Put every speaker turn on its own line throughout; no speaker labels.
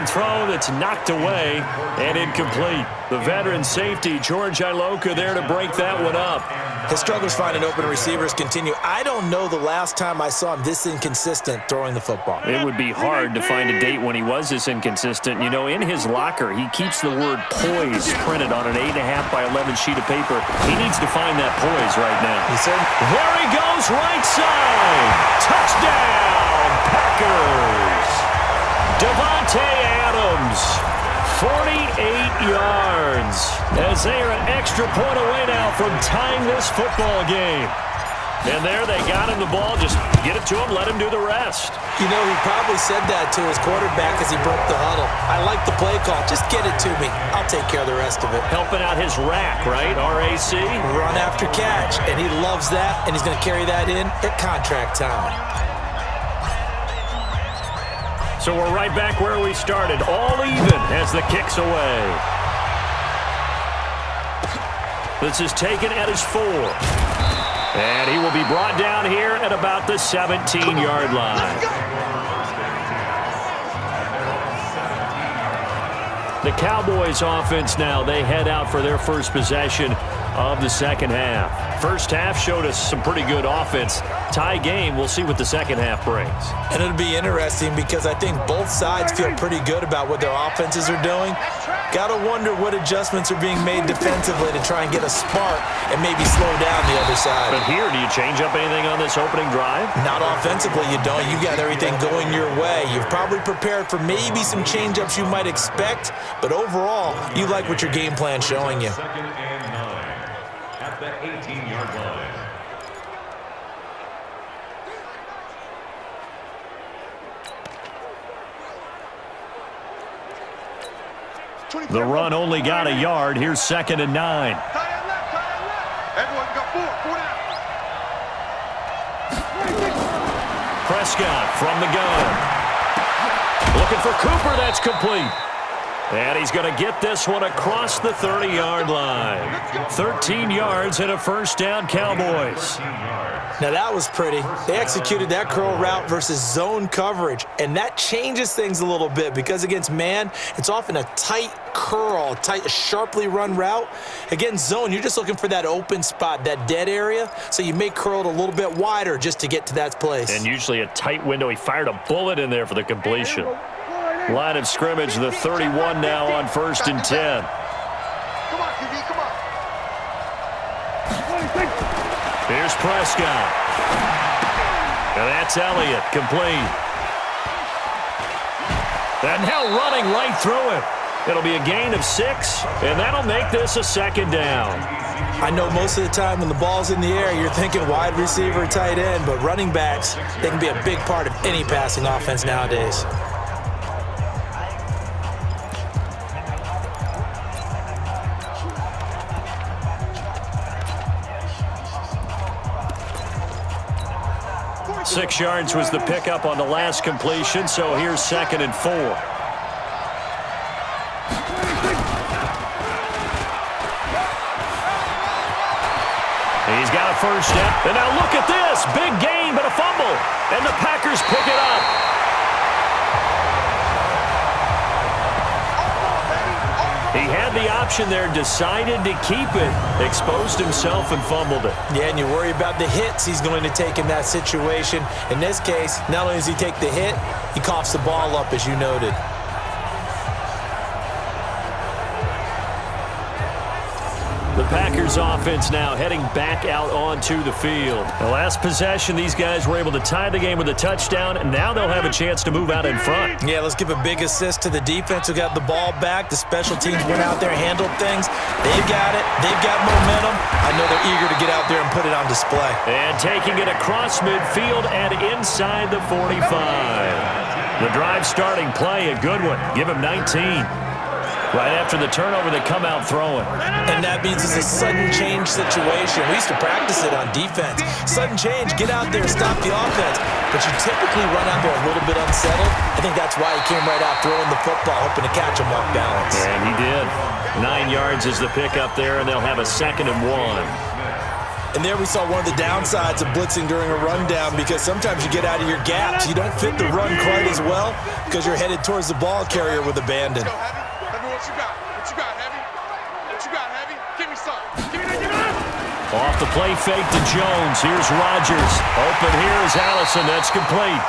down throw that's knocked away and incomplete. The veteran safety, George Iloka, there to break that one up.
His struggles finding open receivers continue. I don't know the last time I saw him this inconsistent throwing the football.
It would be hard to find a date when he was this inconsistent. You know, in his locker, he keeps the word poise printed on an 8.5 by 11 sheet of paper. He needs to find that poise right now. There he goes, right side. Touchdown, Packers. Davante Adams, 48 yards, as they are an extra point away now from tying this football game. And there they got him the ball. Just get it to him, let him do the rest.
You know, he probably said that to his quarterback as he broke the huddle. I like the play call. Just get it to me. I'll take care of the rest of it.
Helping out his rack, right? RAC?
Run after catch, and he loves that, and he's going to carry that in at contract time.
So we're right back where we started, all even as the kick's away. This is taken at his 4. And he will be brought down here at about the 17-yard line. The Cowboys offense now, they head out for their first possession of the second half. First half showed us some pretty good offense. Tie game, we'll see what the second half brings.
And it'll be interesting because I think both sides feel pretty good about what their offenses are doing. Got to wonder what adjustments are being made defensively to try and get a spark and maybe slow down the other side.
But here, do you change up anything on this opening drive?
Not offensively, you don't. You got everything going your way. You've probably prepared for maybe some change-ups you might expect, but overall, you like what your game plan's showing you.
Second and 9 at the 18-yard line.
The run only got a yard. Here's second and 9. Prescott from the gun. Looking for Cooper. That's complete. And he's going to get this one across the 30-yard line. 13 yards and a first down, Cowboys.
Now that was pretty. They executed that curl route versus zone coverage, and that changes things a little bit because against man, it's often a tight curl, tight, sharply run route. Against zone, you're just looking for that open spot, that dead area, so you may curl it a little bit wider just to get to that place.
And usually a tight window. He fired a bullet in there for the completion. Line of scrimmage, the 31 now on 1st and 10.
Come on, QB, come on.
Here's Prescott. And that's Elliott, complete. And now running right through him. It'll be a gain of 6, and that'll make this a second down.
I know most of the time when the ball's in the air, you're thinking wide receiver, tight end, but running backs, they can be a big part of any passing offense nowadays.
Six yards was the pickup on the last completion, so here's second and 4. He's got a first down. And now look at this. Big gain, but a fumble. And the Packers pick it up. He had the option there, decided to keep it, exposed himself and fumbled it.
Yeah, and you worry about the hits he's going to take in that situation. In this case, not only does he take the hit, he coughs the ball up, as you noted.
The Packers offense now heading back out onto the field. The last possession, these guys were able to tie the game with a touchdown, and now they'll have a chance to move out in front.
Yeah, let's give a big assist to the defense who got the ball back. The special teams went out there, handled things. They've got it. They've got momentum. I know they're eager to get out there and put it on display.
And taking it across midfield and inside the 45. The drive starting play, a good one. Give him 19. Right after the turnover, they come out throwing.
And that means it's a sudden change situation. We used to practice it on defense. Sudden change, get out there, stop the offense. But you typically run out there a little bit unsettled. I think that's why he came right out throwing the football, hoping to catch him off balance.
And he did. 9 yards is the pickup there, and they'll have a second and 1.
And there we saw one of the downsides of blitzing during a rundown, because sometimes you get out of your gaps. You don't fit the run quite as well because you're headed towards the ball carrier with abandon.
Yo, Heavy. Heavy, what you got? What you got, Heavy? What you got, Heavy? Give me some. Give me that.
Off the play fake to Jones. Here's Rodgers. Open here is Allison. That's complete.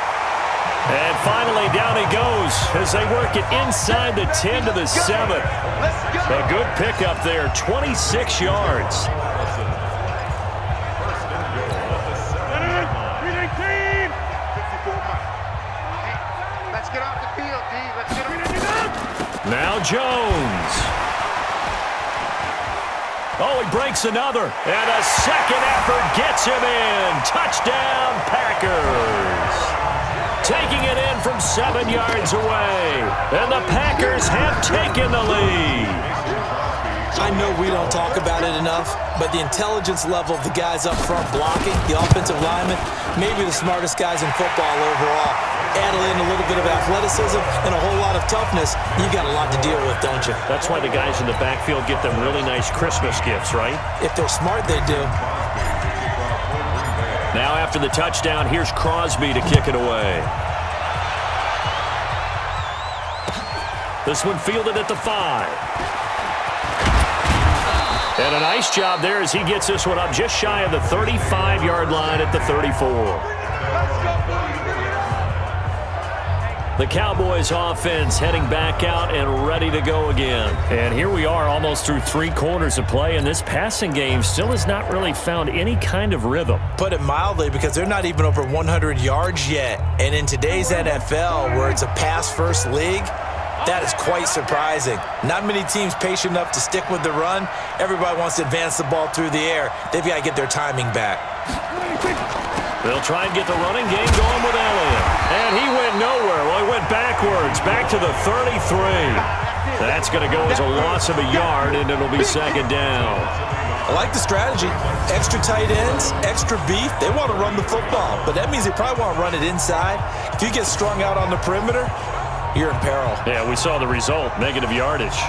And finally, down he goes as they work it inside the 10 to the 7. A good pickup there, 26 yards.
Let's get off the field, D. Let's get off.
Now Jones. Oh, he breaks another. And a second effort gets him in. Touchdown, Packers. Taking it in from 7 yards away. And the Packers have taken the lead.
I know we don't talk about it enough, but the intelligence level of the guys up front blocking, the offensive linemen, maybe the smartest guys in football overall. Add in a little bit of athleticism and a whole lot of toughness, you got a lot to deal with, don't you?
That's why the guys in the backfield get them really nice Christmas gifts, right?
If they're smart, they do.
Now after the touchdown, here's Crosby to kick it away. This one fielded at the 5. And a nice job there as he gets this one up just shy of the 35-yard line at the 34. The Cowboys offense heading back out and ready to go again. And here we are almost through 3 quarters of play, and this passing game still has not really found any kind of rhythm.
Put it mildly, because they're not even over 100 yards yet. And in today's NFL, where it's a pass-first league, that is quite surprising. Not many teams patient enough to stick with the run. Everybody wants to advance the ball through the air. They've got to get their timing back.
They'll try and get the running game going with Elliott. And he went nowhere. Well, he went backwards, back to the 33. That's going to go as a loss of a yard, and it'll be second down.
I like the strategy. Extra tight ends, extra beef. They want to run the football, but that means they probably want to run it inside. If you get strung out on the perimeter, you're in peril.
Yeah, we saw the result, negative yardage.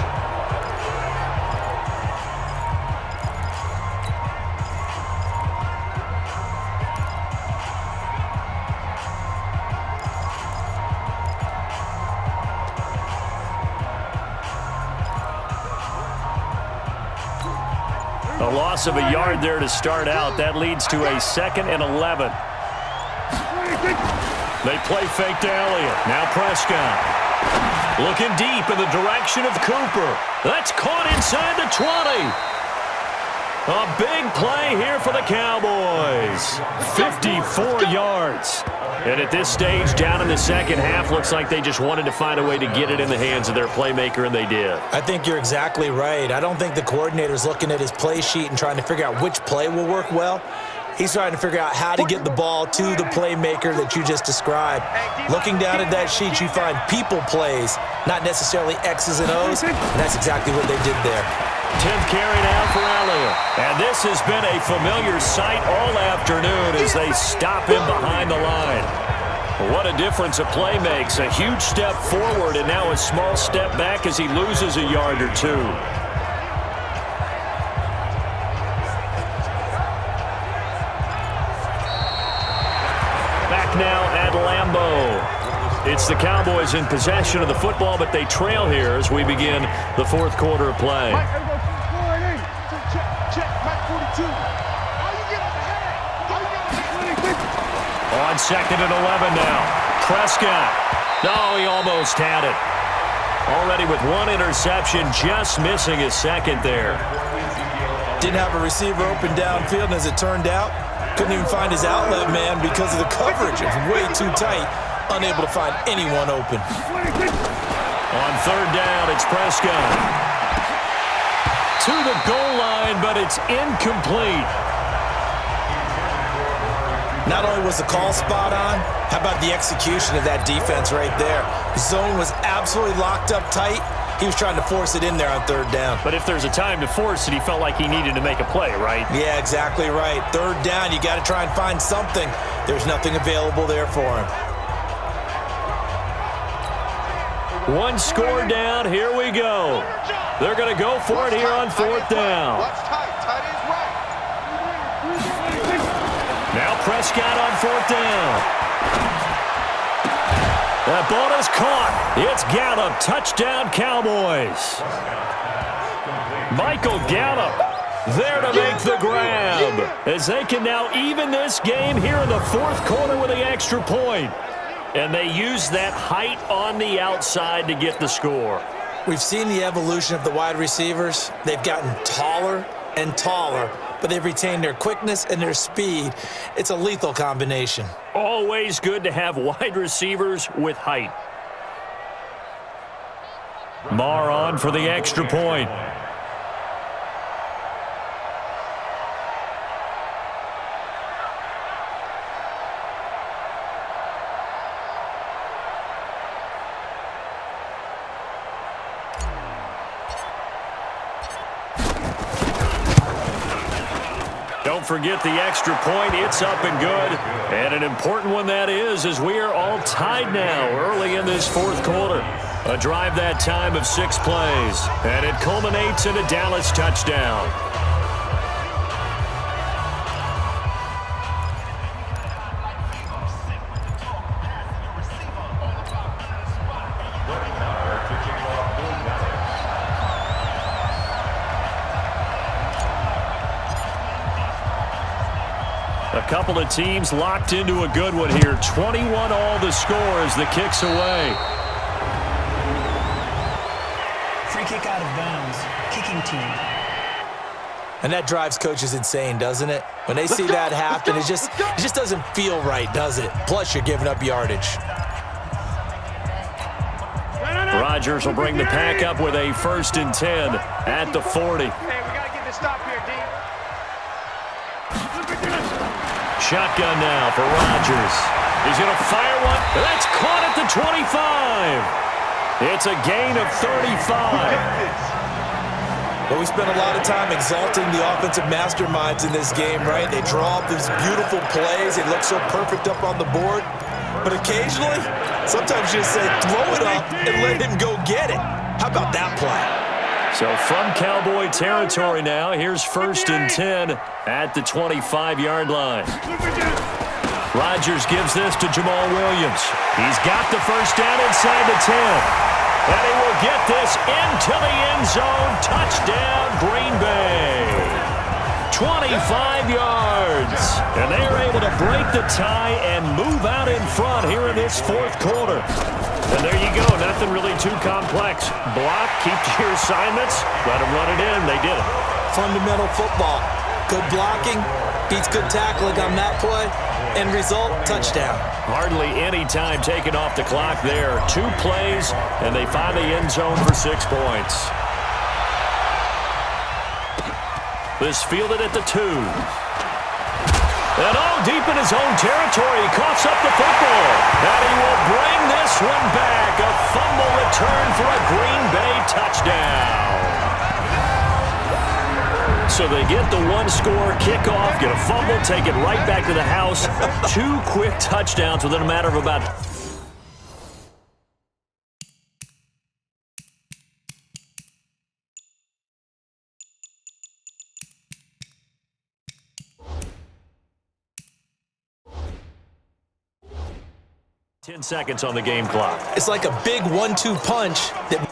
A loss of a yard there to start out. That leads to a 2nd and 11. They play fake to Elliott. Now Prescott. Looking deep in the direction of Cooper. That's caught inside the 20. A big play here for the Cowboys. 54 yards. And at this stage, down in the second half, looks like they just wanted to find a way to get it in the hands of their playmaker, and they did.
I think you're exactly right. I don't think the coordinator's looking at his play sheet and trying to figure out which play will work well. He's trying to figure out how to get the ball to the playmaker that you just described. Looking down at that sheet, you find people plays, not necessarily X's and O's, and that's exactly what they did there.
10th carry now for Elliott. And this has been a familiar sight all afternoon as they stop him behind the line. What a difference a play makes. A huge step forward and now a small step back as he loses a yard or two. Back now at Lambeau. It's the Cowboys in possession of the football, but they trail here as we begin the 4th quarter of play. On 2nd and 11 now. Prescott. No, he almost had it. Already with 1 interception, just missing his 2nd there.
Didn't have a receiver open downfield, and as it turned out, couldn't even find his outlet man because of the coverage. It was way too tight. Unable to find anyone open.
On 3rd down, it's Prescott. To the goal line, but it's incomplete.
Not only was the call spot on, how about the execution of that defense right there? The zone was absolutely locked up tight. He was trying to force it in there on 3rd down.
But if there's a time to force it, he felt like he needed to make a play, right?
Yeah, exactly right. 3rd down, you got to try and find something. There's nothing available there for him.
1 score down. Here we go. They're going to go for it here on 4th down.
Watch tight. Tight is right.
Prescott on fourth down. That ball is caught. It's Gallup. Touchdown, Cowboys. Michael Gallup there to make the grab, as they can now even this game here in the fourth quarter with the extra point. And they use that height on the outside to get the score.
We've seen the evolution of the wide receivers. They've gotten taller and taller, but they've retained their quickness and their speed. It's a lethal combination.
Always good to have wide receivers with height. Marr on for the extra point. Don't forget the extra point. It's up and good. And an important one that is, as we are all tied now early in this fourth quarter. A drive that time of 6 plays. And it culminates in a Dallas touchdown. A couple of teams locked into a good one here. 21 all the score as the kick's away.
Free kick out of bounds. Kicking team.
And that drives coaches insane, doesn't it? When they see that happen, it just doesn't feel right, does it? Plus, you're giving up yardage.
Rodgers will bring the pack up with a 1st and 10 at the 40.
Hey, we got to get this stop here, D.
Shotgun now for Rodgers. He's going to fire one. That's caught at the 25. It's a gain of 35.
But we spend a lot of time exalting the offensive masterminds in this game, right? They draw up these beautiful plays. They look so perfect up on the board. But occasionally, sometimes you just say, throw it up and let him go get it. How about that play?
So from Cowboy territory now, here's 1st and 10 at the 25-yard line. Rodgers gives this to Jamal Williams. He's got the first down inside the 10. And he will get this into the end zone. Touchdown, Green Bay. 25 yards. And they are able to break the tie and move out in front here in this fourth quarter. And there you go. Nothing really too complex. Block, keep to your assignments, let them run it in. They did it.
Fundamental football. Good blocking beats good tackling on that play. End result, touchdown.
Hardly any time taken off the clock there. 2 plays, and they find the end zone for 6 points. This fielded at the 2. And deep in his own territory, he coughs up the football. And he will bring this one back. A fumble return for a Green Bay touchdown. So they get the 1-score kickoff, get a fumble, take it right back to the house. 2 quick touchdowns within a matter of about... Ten seconds on the game clock.
It's like a big 1-2 punch that...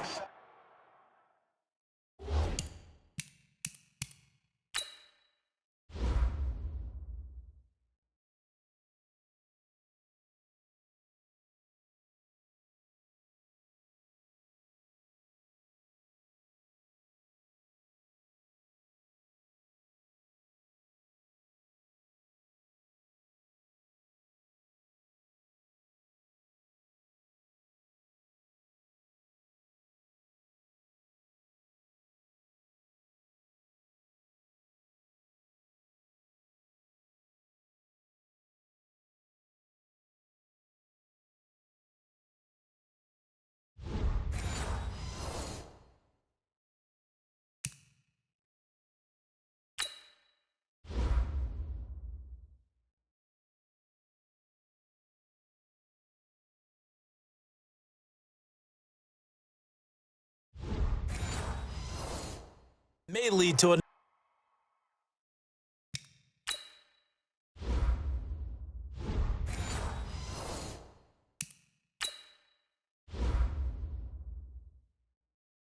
may lead to